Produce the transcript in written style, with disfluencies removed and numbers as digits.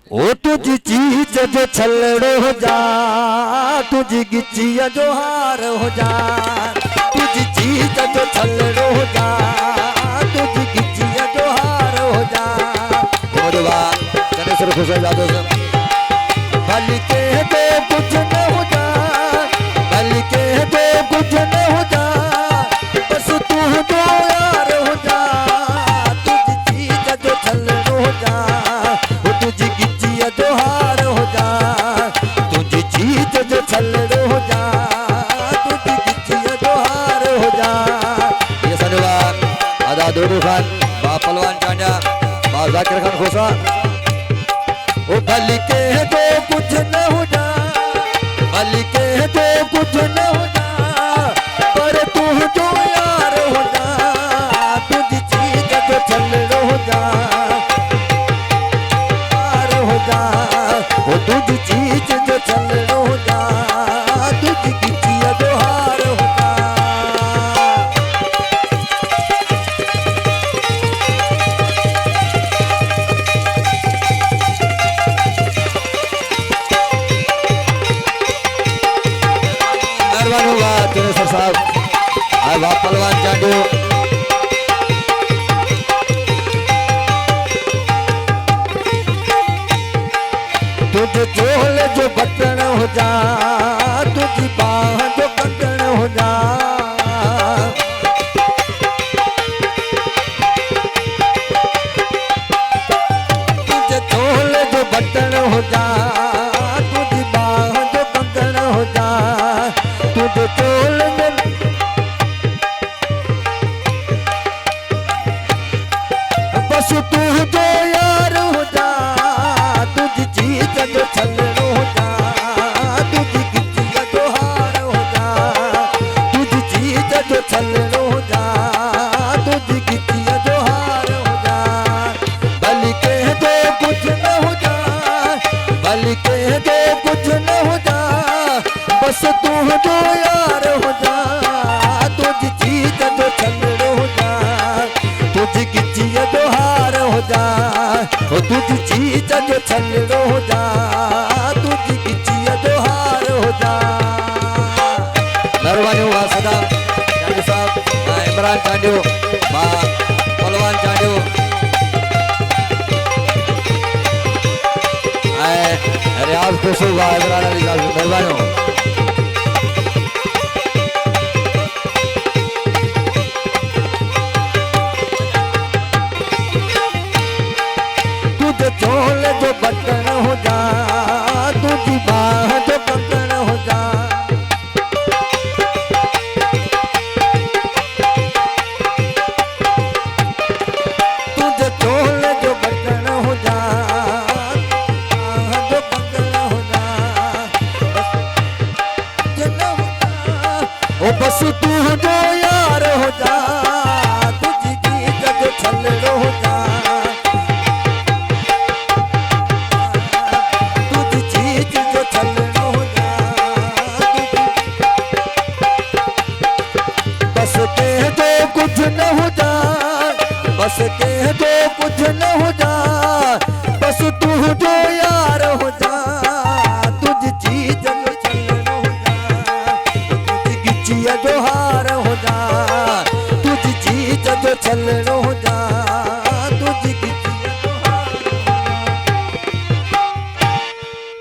ओ तुझी चीज जो छलड़ो हो जा, तुझी गिचिया जो हार हो जा, तुझी चीज जो छलड़ो हो जा, तुझी गिचिया जो हार हो जा। चने खुश हो जाते भल के दो कुछ न हो जा, भल के दो कुछ न हो जा, बस तू जो यार हो जा, तुझी चीज जो छलड़ो हो जा, तुझी गिचिया जो हार हो जा, तुझी चीज जो छलड़ो हो जा, तुझी गिचिया जो हार हो जा। ये धन्यवाद आदा दोनों खान बा पलवान चांजा बा जाकिर खान खोसा। ओ भल के दो कुछ न हो जा, भल के दो कुछ न हो जा, पर तू जो यार हो जा, तुझी चीज जो छलड़ो हो जा, हार हो जा। ओ तुझी चीज जो छलड़ो हो जा, तुझी गिचिया जो हार हो जा। सर साहब आए बाप पलवान चांडू तुझे चोल जो बटन हो जा, तुझी बाह जो कंगन हो जा, तुझे चोल जो बटन हो जा, तुझी बाह जो कंगन हो जा, तुझे चोल में बस तू जो यार हो जा, तुझी चीज जो छलड़ो हो जा, तुझी गिचिया जो हार हो जा, तुझी चीज जो छलड़ो हो जा, तुझी गिचिया जो हार हो जा। भल के दो कुछ न हो जा, भल के दो कुछ न हो जा, बस तू जो यार हो जा, तुझी चीज जो छलड़ो हो जा, तुझी गिचिया जो हार हो जा। ओ तुझी चीज जो छलड़ो हो जा, तुझी गिचिया जो हार हो जा। मेहरबानी हुआ सदा चांडू साहब इमरान चांडू बा पलवान चांडू रियाज खुशू बा इमरान अली साहब मेहरबानी हो। तुझे चोल जो बटन हो जा, तुझी बाह जो कंगन हो जा, तुझे चोल जो बटन हो जा, बाह जो कंगन हो जा, बस तू जो यार हो जा, तुझी चीज जो छलड़ो हो जा, बस कह दो कुछ न हो जा, बस कह दो कुछ न हो जा, बस तू जो यार हो जा, तुझी चीज जो छलड़ो हो जा, तुझी गिचिया जो हार हो जा, तुझी चीज जो छलड़ो हो जा।